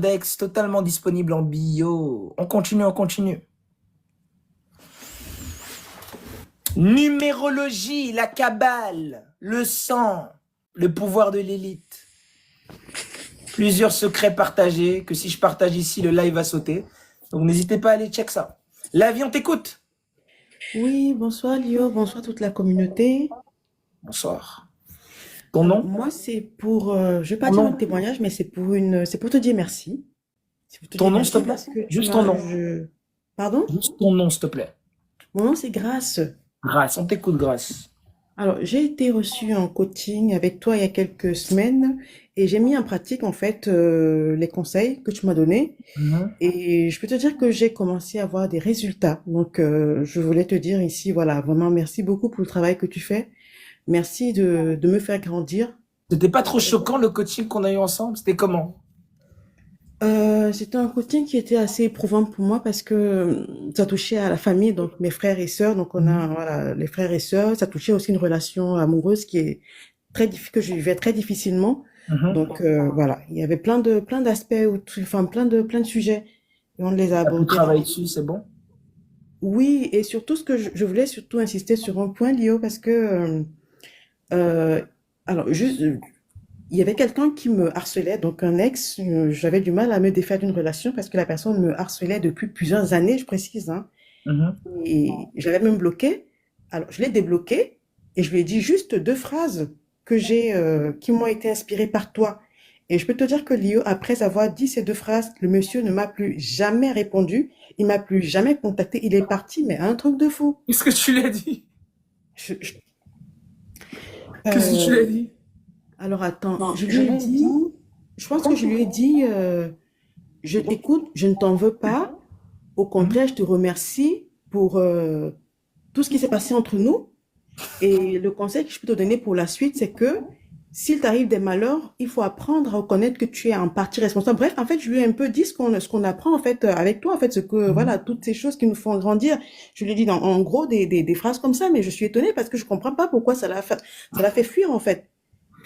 Dex totalement disponible en bio. On continue, on continue. Numérologie, la cabale, le sang, le pouvoir de l'élite. Plusieurs secrets partagés que si je partage ici, le live va sauter. Donc n'hésitez pas à aller check ça. L'avion t'écoute. Oui, bonsoir Lio, bonsoir toute la communauté. Bonsoir. Ton Alors nom? moi c'est pour, je vais pas Ton dire un nom? témoignage, mais c'est pour te dire merci. C'est pour te Ton dire nom, s'il te merci plaît? parce que tu Juste ton m'as, nom. pardon? Juste ton nom, s'il te plaît. Mon nom c'est Grâce. Grâce, on t'écoute, Grâce. Alors j'ai été reçue en coaching avec toi il y a quelques semaines et j'ai mis en pratique en fait les conseils que tu m'as donnés Mhm. et je peux te dire que j'ai commencé à avoir des résultats. Donc je voulais te dire ici, voilà, vraiment merci beaucoup pour le travail que tu fais. Merci de me faire grandir. C'était pas trop choquant le coaching qu'on a eu ensemble? C'était comment? C'était un coaching qui était assez éprouvant pour moi parce que ça touchait à la famille, donc mes frères et sœurs. Donc on a Mhm. voilà les frères et sœurs. Ça touchait aussi une relation amoureuse qui est très difficile que je vivais très difficilement. Mhm. Donc voilà, il y avait plein d'aspects, enfin plein de sujets et on les a T'as pu abordés. travailler dessus, c'est bon? Oui, et surtout ce que je voulais surtout insister sur un point, Lio, parce que euh, alors juste il y avait quelqu'un qui me harcelait, donc un ex. J'avais du mal à me défaire d'une relation parce que la personne me harcelait depuis plusieurs années, je précise, hein, Mhm. et j'avais même bloqué. Alors, je l'ai débloqué et je lui ai dit juste deux phrases qui m'ont été inspirées par toi. Et je peux te dire que Lio, après avoir dit ces deux phrases, le monsieur ne m'a plus jamais répondu, il m'a plus jamais contacté, il est parti, mais un truc de fou. Qu'est-ce que tu lui as dit? Je- je- Qu'est-ce que tu lui as euh, dit? alors attends, je lui ai dit, je pense que je lui ai dit, je t'écoute, je ne t'en veux pas. Au Mhm. contraire, je te remercie pour tout ce qui s'est passé entre nous. Et le conseil que je peux te donner pour la suite, c'est que s'il t'arrive des malheurs, il faut apprendre à reconnaître que tu es en partie responsable. Bref, en fait, je lui ai un peu dit ce qu'on apprend en fait avec toi, en fait, ce que Mhm. voilà, toutes ces choses qui nous font grandir. Je lui ai dit en gros des phrases comme ça, mais je suis étonnée parce que je comprends pas pourquoi ça l'a fait fuir en fait.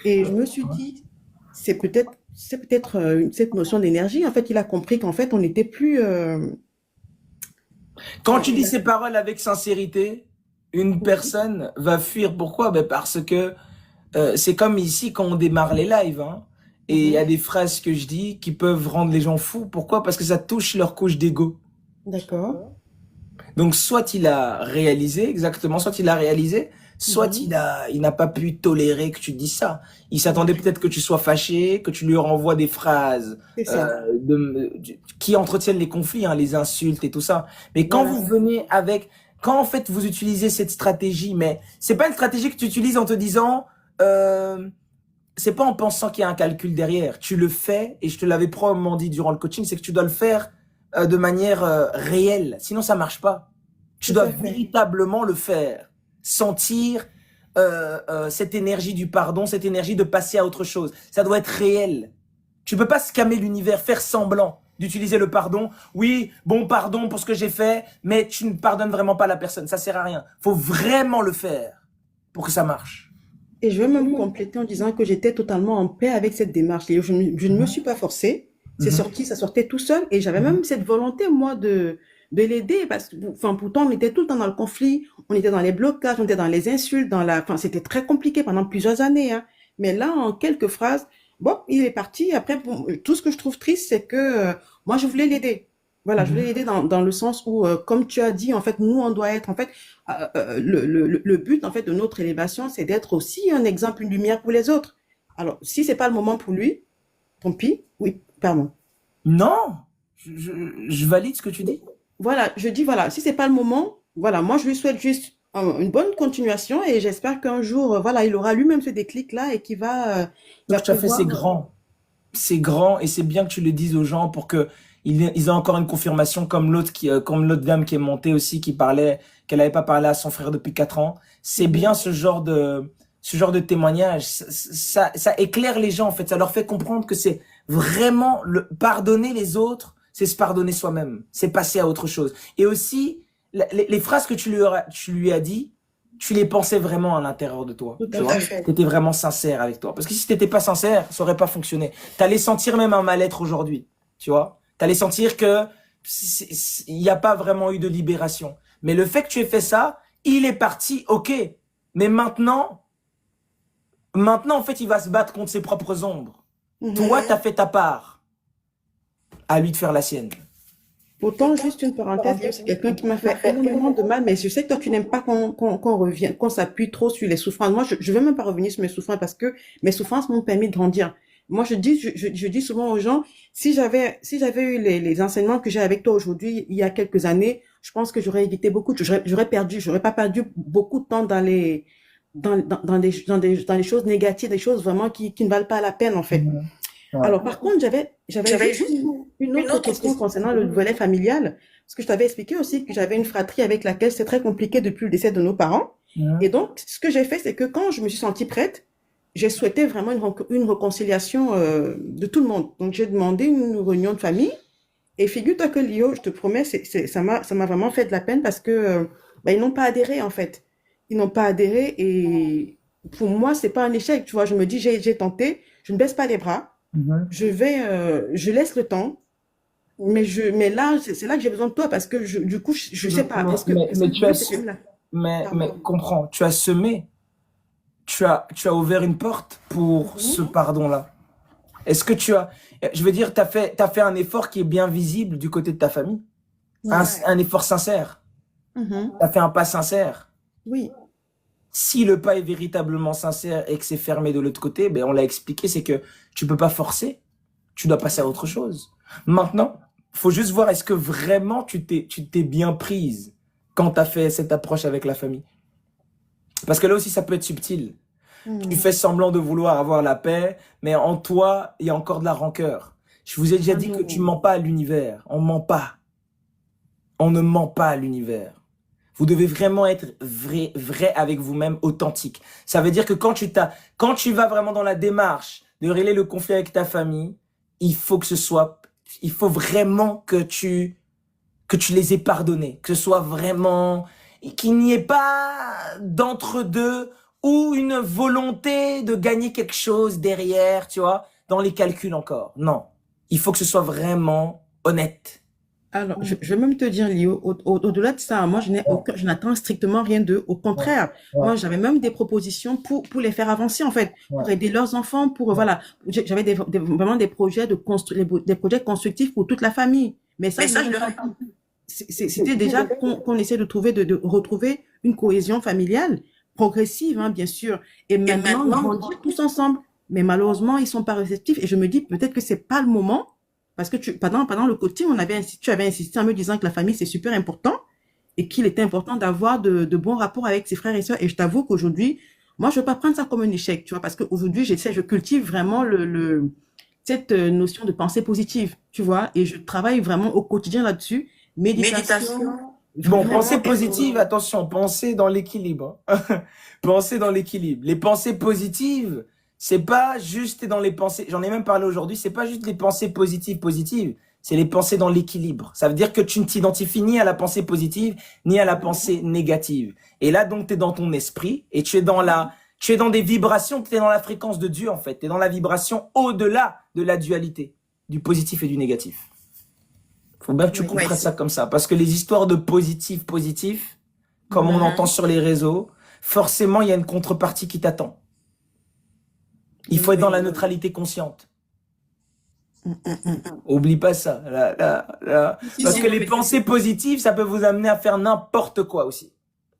Et je me suis dit, c'est peut-être cette notion d'énergie. En fait, il a compris qu'en fait, on n'était plus. Quand Enfin, tu dis ces paroles avec sincérité, une personne va fuir. Pourquoi? Ben parce que c'est comme ici quand on démarre les lives, hein, et il y a mhm. des phrases que je dis qui peuvent rendre les gens fous. Pourquoi? Parce que ça touche leur couche d'ego. D'accord. Donc soit il a réalisé, exactement, soit il a réalisé, soit Mhm. il n'a pas pu tolérer que tu dises ça. Il s'attendait D'accord. peut-être que tu sois fâché, que tu lui renvoies des phrases C'est ça. qui entretiennent les conflits, hein, les insultes et tout ça. Mais quand Voilà, vous c'est ça. venez avec, quand en fait vous utilisez cette stratégie, mais c'est pas une stratégie que tu utilises en te disant, c'est pas en pensant qu'il y a un calcul derrière. Tu le fais, et je te l'avais probablement dit durant le coaching, c'est que tu dois le faire de manière réelle. Sinon, ça marche pas. Tu Tout dois à fait. véritablement le faire. Sentir cette énergie du pardon, cette énergie de passer à autre chose. Ça doit être réel. Tu peux pas scammer l'univers, faire semblant d'utiliser le pardon. Oui, bon, pardon pour ce que j'ai fait, mais tu ne pardonnes vraiment pas la personne. Ça sert à rien. Faut vraiment le faire pour que ça marche. Et je vais même compléter en disant que j'étais totalement en paix avec cette démarche. Et je ne me suis Mhm, pas forcée. C'est mhm, sorti, ça sortait tout seul. Et j'avais mhm. même cette volonté, moi, de l'aider. Parce que, enfin, pourtant, on était tout le temps dans le conflit. On était dans les blocages, on était dans les insultes, enfin, c'était très compliqué pendant plusieurs années, hein. Mais là, en quelques phrases, bon, il est parti. Après, bon, tout ce que je trouve triste, c'est que moi, je voulais l'aider. Voilà, je voulais Mhm. l'aider dans le sens où, comme tu as dit, en fait, nous, on doit être, en fait, le but, en fait, de notre élévation, c'est d'être aussi un exemple, une lumière pour les autres. Alors, si c'est pas le moment pour lui, tant pis. Oui, pardon. Non, je valide ce que tu dis. Voilà, je dis, voilà, si c'est pas le moment, voilà, moi, je lui souhaite juste une bonne continuation et j'espère qu'un jour, voilà, il aura lui-même ce déclic-là et qu'il va Tout à fait, pouvoir. c'est grand. C'est grand et c'est bien que tu le dises aux gens pour que ils aient encore une confirmation comme comme l'autre dame qui est montée aussi, qui parlait, qu'elle n'avait pas parlé à son frère depuis 4 ans. C'est Mhm. bien ce genre de témoignage. Ça éclaire les gens, en fait. Ça leur fait comprendre que c'est vraiment pardonner les autres, c'est se pardonner soi-même. C'est passer à autre chose. Et aussi, les phrases que tu lui as dit, tu les pensais vraiment à l'intérieur de toi, Tout tu à vois. fait. T'étais vraiment sincère avec toi. Parce que si t'étais pas sincère, ça aurait pas fonctionné. T'allais sentir même un mal-être aujourd'hui. tu vois. T'allais sentir que il n'y a pas vraiment eu de libération. Mais le fait que tu aies fait ça, il est parti, ok. Mais maintenant, en fait, il va se battre contre ses propres ombres. Toi, Mhm. t'as fait ta part. À lui de faire la sienne. Pourtant, juste une parenthèse, Léo, c'est quelqu'un qui m'a fait énormément de mal, mais je sais que toi, tu n'aimes pas qu'on revienne, qu'on s'appuie trop sur les souffrances. Moi, je ne veux même pas revenir sur mes souffrances parce que mes souffrances m'ont permis de grandir. Moi, je dis souvent aux gens, si j'avais eu les enseignements que j'ai avec toi aujourd'hui, il y a quelques années, je pense que j'aurais évité beaucoup, j'aurais pas perdu beaucoup de temps dans les choses négatives, des choses vraiment qui ne valent pas la peine, en fait. Mhm. Ouais. Alors, par contre, j'avais juste une autre question concernant le volet familial, parce que je t'avais expliqué aussi que j'avais une fratrie avec laquelle c'est très compliqué depuis le décès de nos parents. Et Mhm. donc, ce que j'ai fait, c'est que quand je me suis sentie prête, j'ai souhaité vraiment une réconciliation de tout le monde. Donc, j'ai demandé une réunion de famille. Et figure-toi que Lio, je te promets, ça m'a vraiment fait de la peine parce que ils n'ont pas adhéré en fait. Ils n'ont pas adhéré et pour moi, c'est pas un échec. Tu vois, je me dis, j'ai tenté, je ne baisse pas les bras, Mhm. je laisse le temps. Mais là, c'est là que j'ai besoin de toi parce que du coup, je sais pas. Est-ce Mais que tu Dieu, as, c'est comme là? mais Pardon. comprends, tu as semé, tu as ouvert une porte pour ce Mhm. pardon-là. Est-ce que je veux dire, t'as fait un effort qui est bien visible du côté de ta famille, Ouais. un effort sincère. Mhm. T'as fait un pas sincère. Oui. Si le pas est véritablement sincère et que c'est fermé de l'autre côté, ben on l'a expliqué, c'est que tu peux pas forcer, tu dois passer à autre chose. Maintenant, faut juste voir est-ce que vraiment tu t'es bien prise quand t'as fait cette approche avec la famille. Parce que là aussi, ça peut être subtil. Tu Mhm. fais semblant de vouloir avoir la paix, mais en toi, il y a encore de la rancœur. Je vous ai déjà Ah dit que tu non. mens pas à l'univers. On ment pas. On ne ment pas à l'univers. Vous devez vraiment être vrai avec vous-même, authentique. Ça veut dire que quand tu vas vraiment dans la démarche de régler le conflit avec ta famille, il faut vraiment que tu les aies pardonnés, que ce soit vraiment, qu'il n'y ait pas d'entre-deux ou une volonté de gagner quelque chose derrière, tu vois, dans les calculs encore. Non. Il faut que ce soit vraiment honnête. Alors, je vais même te dire, Léo, au-delà de ça, moi, Ouais, je n'attends strictement rien d'eux. Au ouais, contraire, ouais, moi, j'avais même des propositions pour les faire avancer, en fait, ouais, pour aider leurs enfants, ouais. voilà. J'avais vraiment des projets des projets constructifs pour toute la famille. Mais ça, je leur ai dit. C'était déjà qu'on essaie de retrouver une cohésion familiale progressive, hein, bien sûr, et maintenant grandir tous ensemble. Mais malheureusement, ils sont pas réceptifs et je me dis peut-être que c'est pas le moment parce que pendant le coaching, tu avais insisté en me disant que la famille c'est super important et qu'il était important d'avoir de bons rapports avec ses frères et sœurs. Et je t'avoue qu'aujourd'hui, moi, je veux pas prendre ça comme un échec, tu vois, parce qu'aujourd'hui, je cultive vraiment cette notion de pensée positive, tu vois, et je travaille vraiment au quotidien là-dessus. Méditation, Bon, vraiment. pensée positive, attention, pensée dans l'équilibre. Pensée dans l'équilibre. Les pensées positives, c'est pas juste dans les pensées, j'en ai même parlé aujourd'hui, c'est pas juste les pensées positives, c'est les pensées dans l'équilibre. Ça veut dire que tu ne t'identifies ni à la pensée positive, ni à la pensée négative. Et là, donc, tu es dans ton esprit et tu es dans des vibrations, tu es dans la fréquence de Dieu, en fait. Tu es dans la vibration au-delà de la dualité, du positif et du négatif. Faut bien que tu Oui. comprennes ça comme ça. Parce que les histoires de positif, comme on entend sur les réseaux, forcément, il y a une contrepartie qui t'attend. Il faut être dans la Oui. neutralité consciente. Mm, mm, mm. Oublie pas ça. Si, Parce si, que non, les mais pensées positives, ça peut vous amener à faire n'importe quoi aussi.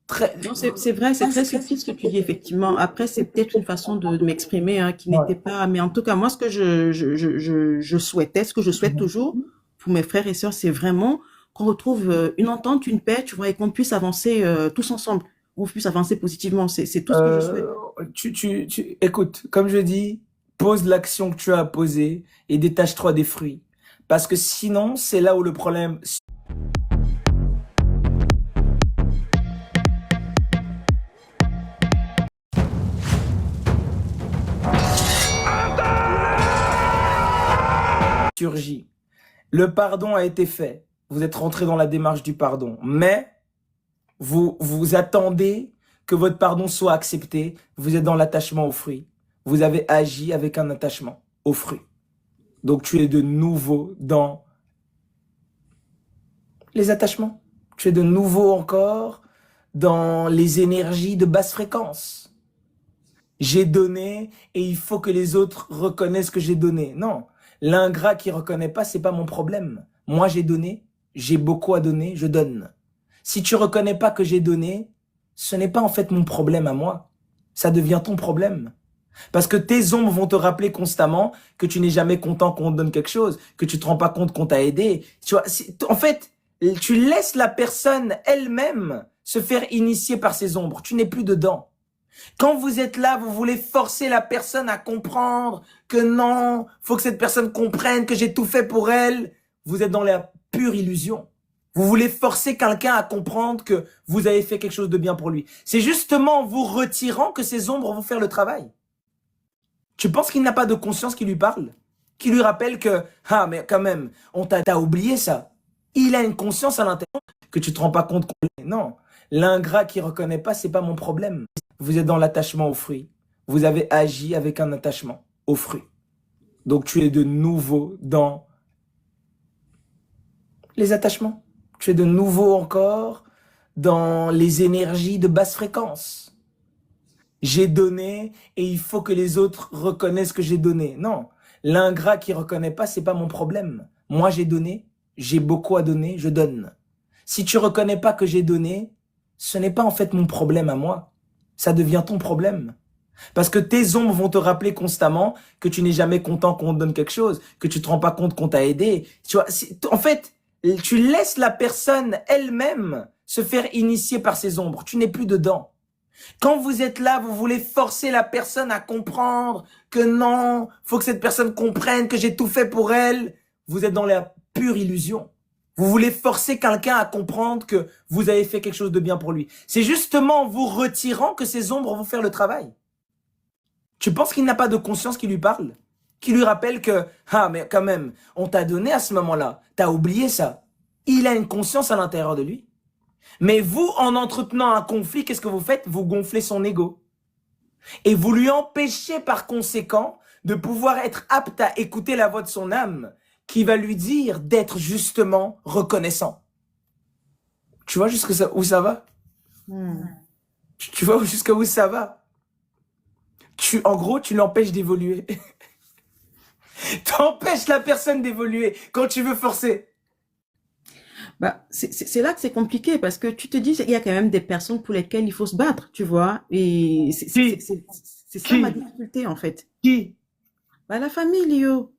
Très. non, c'est vrai, c'est très subtil ce que tu dis, effectivement. Après, c'est peut-être une façon de m'exprimer hein, qui Ouais. n'était pas. Mais en tout cas, moi, ce que je souhaitais, ce que je souhaite toujours pour mes frères et sœurs, c'est vraiment qu'on retrouve une entente, une paix, tu vois, et qu'on puisse avancer tous ensemble. On puisse avancer positivement. C'est tout ce que je souhaite. Euh, écoute, comme je dis, pose l'action que tu as à poser et détache-toi des fruits. Parce que sinon, c'est là où le problème surgit. Le pardon a été fait. Vous êtes rentré dans la démarche du pardon. Mais vous attendez que votre pardon soit accepté. Vous êtes dans l'attachement aux fruits. Vous avez agi avec un attachement aux fruits. Donc tu es de nouveau dans les attachements. Tu es de nouveau encore dans les énergies de basse fréquence. J'ai donné et il faut que les autres reconnaissent que j'ai donné. Non, l'ingrat qui reconnaît pas, c'est pas mon problème. Moi, j'ai donné, j'ai beaucoup à donner, je donne. Si tu reconnais pas que j'ai donné, ce n'est pas en fait mon problème à moi. Ça devient ton problème. Parce que tes ombres vont te rappeler constamment que tu n'es jamais content qu'on te donne quelque chose, que tu te rends pas compte qu'on t'a aidé. Tu vois, en fait, tu laisses la personne elle-même se faire initier par ses ombres. Tu n'es plus dedans. Quand vous êtes là, vous voulez forcer la personne à comprendre que non, faut que cette personne comprenne que j'ai tout fait pour elle. Vous êtes dans la pure illusion. Vous voulez forcer quelqu'un à comprendre que vous avez fait quelque chose de bien pour lui. C'est justement en vous retirant que ces ombres vont faire le travail. Tu penses qu'il n'a pas de conscience qui lui parle? Qui lui rappelle que, ah, mais quand même, t'as oublié ça. Il a une conscience à l'intérieur que tu te rends pas compte qu'on l'est. Non. L'ingrat qui reconnaît pas, c'est pas mon problème. Vous êtes dans l'attachement au fruit. Vous avez agi avec un attachement au fruit. Donc tu es de nouveau dans les attachements. Tu es de nouveau encore dans les énergies de basse fréquence. J'ai donné et il faut que les autres reconnaissent que j'ai donné. Non, l'ingrat qui reconnaît pas, c'est pas mon problème. Moi, j'ai donné, j'ai beaucoup à donner, je donne. Si tu reconnais pas que j'ai donné, ce n'est pas en fait mon problème à moi. Ça devient ton problème. Parce que tes ombres vont te rappeler constamment que tu n'es jamais content qu'on te donne quelque chose, que tu te rends pas compte qu'on t'a aidé. Tu vois, en fait, tu laisses la personne elle-même se faire initier par ses ombres. Tu n'es plus dedans. Quand vous êtes là, vous voulez forcer la personne à comprendre que non, faut que cette personne comprenne que j'ai tout fait pour elle. Vous êtes dans la pure illusion. Vous voulez forcer quelqu'un à comprendre que vous avez fait quelque chose de bien pour lui. C'est justement en vous retirant que ces ombres vont faire le travail. Tu penses qu'il n'a pas de conscience qui lui parle? Qui lui rappelle que, ah, mais quand même, on t'a donné à ce moment-là. T'as oublié ça. Il a une conscience à l'intérieur de lui. Mais vous, en entretenant un conflit, qu'est-ce que vous faites? Vous gonflez son ego. Et vous lui empêchez par conséquent de pouvoir être apte à écouter la voix de son âme qui va lui dire d'être justement reconnaissant. Tu vois où ça va? Tu vois jusqu'à où ça va? En gros, tu l'empêches d'évoluer. T'empêches la personne d'évoluer quand tu veux forcer. Bah, c'est là que c'est compliqué parce que tu te dis, il y a quand même des personnes pour lesquelles il faut se battre, tu vois. Et c'est ça ma difficulté, en fait. Qui? Bah, la famille, Léo.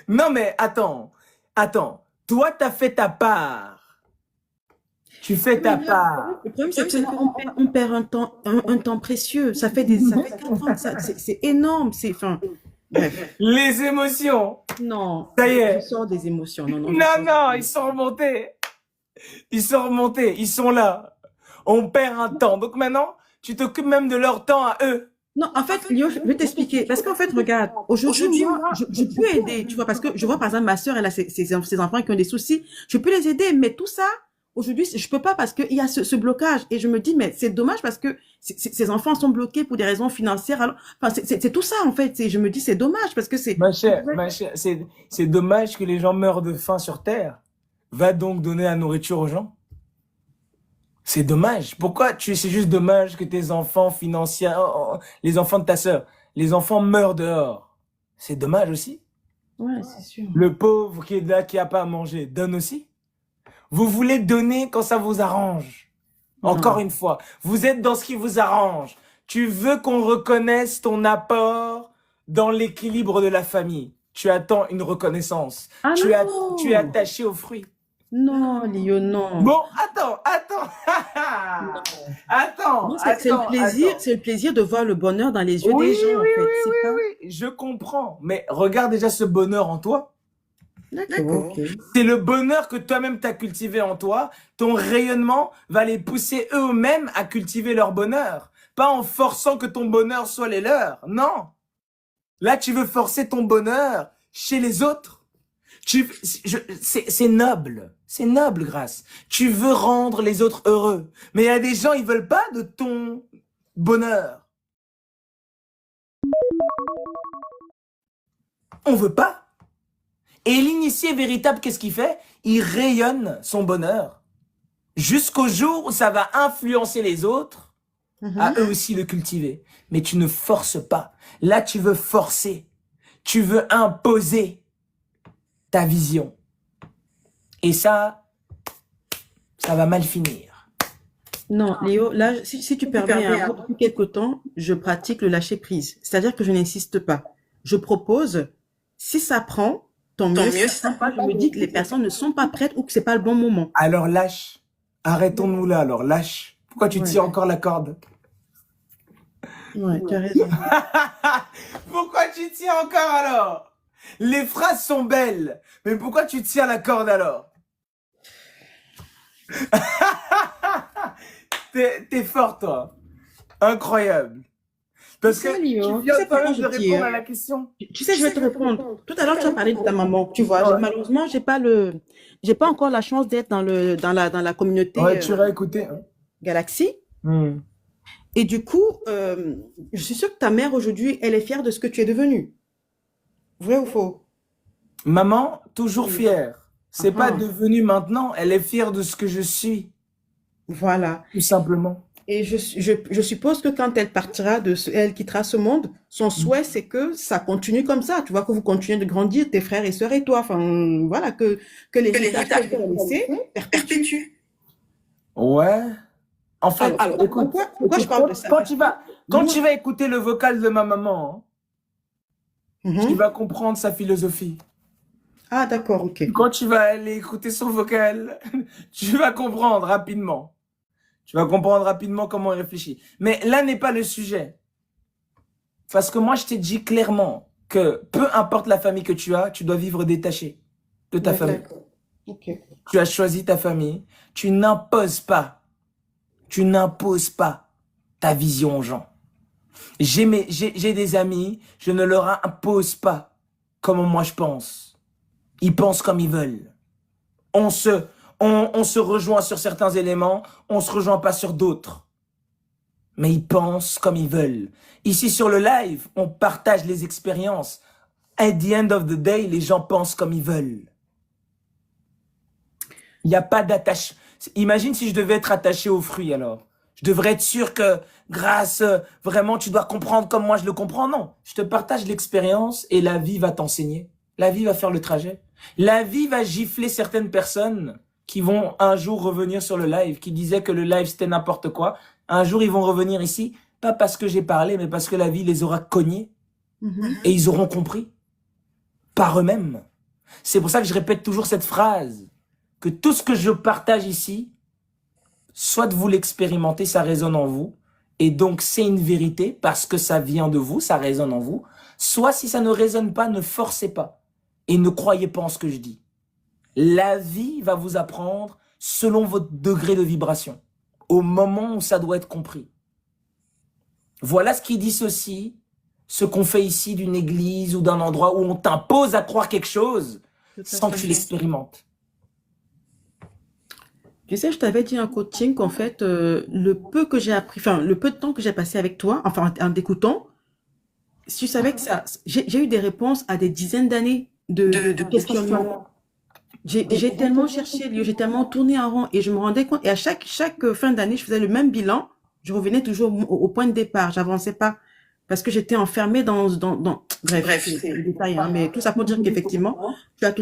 Non, mais attends. Toi, t'as fait ta part. Tu fais ta part. Le problème, c'est qu'on perd un temps précieux. Ça fait 4 ans. C'est énorme. Enfin, bref. Les émotions. Non. Ça y est. Je sors des émotions. Non, Non, ils sont remontés. Ils sont là. On perd un temps. Donc maintenant, tu t'occupes même de leur temps à eux. Non, en fait, Léo, je vais t'expliquer. Parce qu'en fait, regarde, aujourd'hui, moi, je peux aider, tu vois, parce que je vois, par exemple, ma sœur, elle a ses enfants qui ont des soucis. Je peux les aider, mais tout ça, aujourd'hui, je peux pas parce qu'il y a ce blocage. Et je me dis, mais c'est dommage parce que ces enfants sont bloqués pour des raisons financières. Alors, enfin, c'est tout ça, en fait. Je me dis, c'est dommage parce que c'est... Ma chère, c'est dommage que les gens meurent de faim sur Terre. Va donc donner la nourriture aux gens. C'est dommage. C'est juste dommage que tes enfants financiers, les enfants de ta sœur, les enfants meurent dehors. C'est dommage aussi. Ouais, c'est sûr. Le pauvre qui est là, qui a pas à manger, donne aussi. Vous voulez donner quand ça vous arrange. Encore une fois, vous êtes dans ce qui vous arrange. Tu veux qu'on reconnaisse ton apport dans l'équilibre de la famille. Tu attends une reconnaissance. Ah tu non. es attaché aux fruits. Non, Léo, non. Bon, attends. C'est le plaisir de voir le bonheur dans les yeux des gens, en fait. Oui, je comprends. Mais regarde déjà ce bonheur en toi. D'accord, ok. C'est le bonheur que toi-même t'as cultivé en toi. Ton rayonnement va les pousser eux-mêmes à cultiver leur bonheur. Pas en forçant que ton bonheur soit les leurs. Non. Là, tu veux forcer ton bonheur chez les autres. C'est noble. C'est noble, Grâce. Tu veux rendre les autres heureux. Mais il y a des gens, ils veulent pas de ton bonheur. On veut pas. Et l'initié véritable, qu'est-ce qu'il fait? Il rayonne son bonheur jusqu'au jour où ça va influencer les autres à eux aussi le cultiver. Mais tu ne forces pas. Là, tu veux forcer. Tu veux imposer ta vision. Et ça va mal finir. Non, Léo, là, si tu permets, hein, depuis quelque temps, je pratique le lâcher prise. C'est-à-dire que je n'insiste pas. Je propose, si ça prend, tant mieux. Si ça prend pas, je me dis que les personnes ne sont pas prêtes ou que c'est pas le bon moment. Alors lâche. Arrêtons-nous là, alors lâche. Pourquoi tu tires encore la corde? Ouais, tu as raison. Pourquoi tu tires encore alors? Les phrases sont belles, mais pourquoi tu tires la corde alors? T'es fort, toi. Incroyable. Parce que Léo, tu viens tu sais quand pourquoi même je de tire? répondre à la question. Tu sais, je vais te répondre. Tout à l'heure, tu as parlé de ta maman. Tu vois, Ouais. malheureusement, j'ai pas encore la chance d'être dans la communauté Ouais, tu iras écouter. Hein. Galaxy. Hmm. Et du coup, je suis sûre que ta mère aujourd'hui, elle est fière de ce que tu es devenu. Vrai ou faux? Maman, toujours fière. C'est pas Ah. devenu maintenant, elle est fière de ce que je suis, Voilà. tout simplement. Et je suppose que quand elle partira elle quittera ce monde, son souhait, c'est que ça continue comme ça. Tu vois, que vous continuez de grandir, tes frères et sœurs et toi. Enfin, voilà, que l'héritage que tu as laissé perpétue. Ouais. En fait, Alors, écoute, pourquoi je parle de ça? quand tu vas écouter le vocal de ma maman, hein, tu Mhm. vas comprendre sa philosophie. Ah, d'accord, ok. Quand tu vas aller écouter son vocal, tu vas comprendre rapidement. Tu vas comprendre rapidement comment il réfléchit. Mais là n'est pas le sujet. Parce que moi, je t'ai dit clairement que peu importe la famille que tu as, tu dois vivre détaché de ta famille. D'accord. Ok. Tu as choisi ta famille. Tu n'imposes pas. Tu n'imposes pas ta vision aux gens. J'ai des amis, je ne leur impose pas comment moi je pense. Ils pensent comme ils veulent. On se rejoint sur certains éléments, on se rejoint pas sur d'autres. Mais ils pensent comme ils veulent. Ici sur le live, on partage les expériences. At the end of the day, les gens pensent comme ils veulent. Il n'y a pas d'attache. Imagine si je devais être attaché aux fruits alors. Je devrais être sûr que grâce, vraiment, tu dois comprendre comme moi je le comprends. Non, je te partage l'expérience et la vie va t'enseigner. La vie va faire le trajet. La vie va gifler certaines personnes qui vont un jour revenir sur le live, qui disaient que le live c'était n'importe quoi. Un jour ils vont revenir ici, pas parce que j'ai parlé, mais parce que la vie les aura cognés et ils auront compris par eux-mêmes. C'est pour ça que je répète toujours cette phrase, que tout ce que je partage ici, soit vous l'expérimentez, ça résonne en vous, et donc c'est une vérité parce que ça vient de vous, ça résonne en vous, soit si ça ne résonne pas, ne forcez pas et ne croyez pas en ce que je dis. La vie va vous apprendre selon votre degré de vibration, au moment où ça doit être compris. Voilà ce qui dissocie ce qu'on fait ici d'une église ou d'un endroit où on t'impose à croire quelque chose sans que tu l'expérimentes. Tu sais, je t'avais dit en coaching qu'en fait, le peu que j'ai appris, enfin, le peu de temps que j'ai passé avec toi, enfin, en t'écoutant, si tu savais que j'ai eu des réponses à des dizaines d'années de questionnements. J'ai tellement cherché, j'ai tellement tourné en rond et je me rendais compte, et à chaque fin d'année, je faisais le même bilan, je revenais toujours au point de départ, j'avançais pas. Parce que j'étais enfermée bref, c'est le détail, hein, mais tout ça pour dire qu'effectivement, tu as tout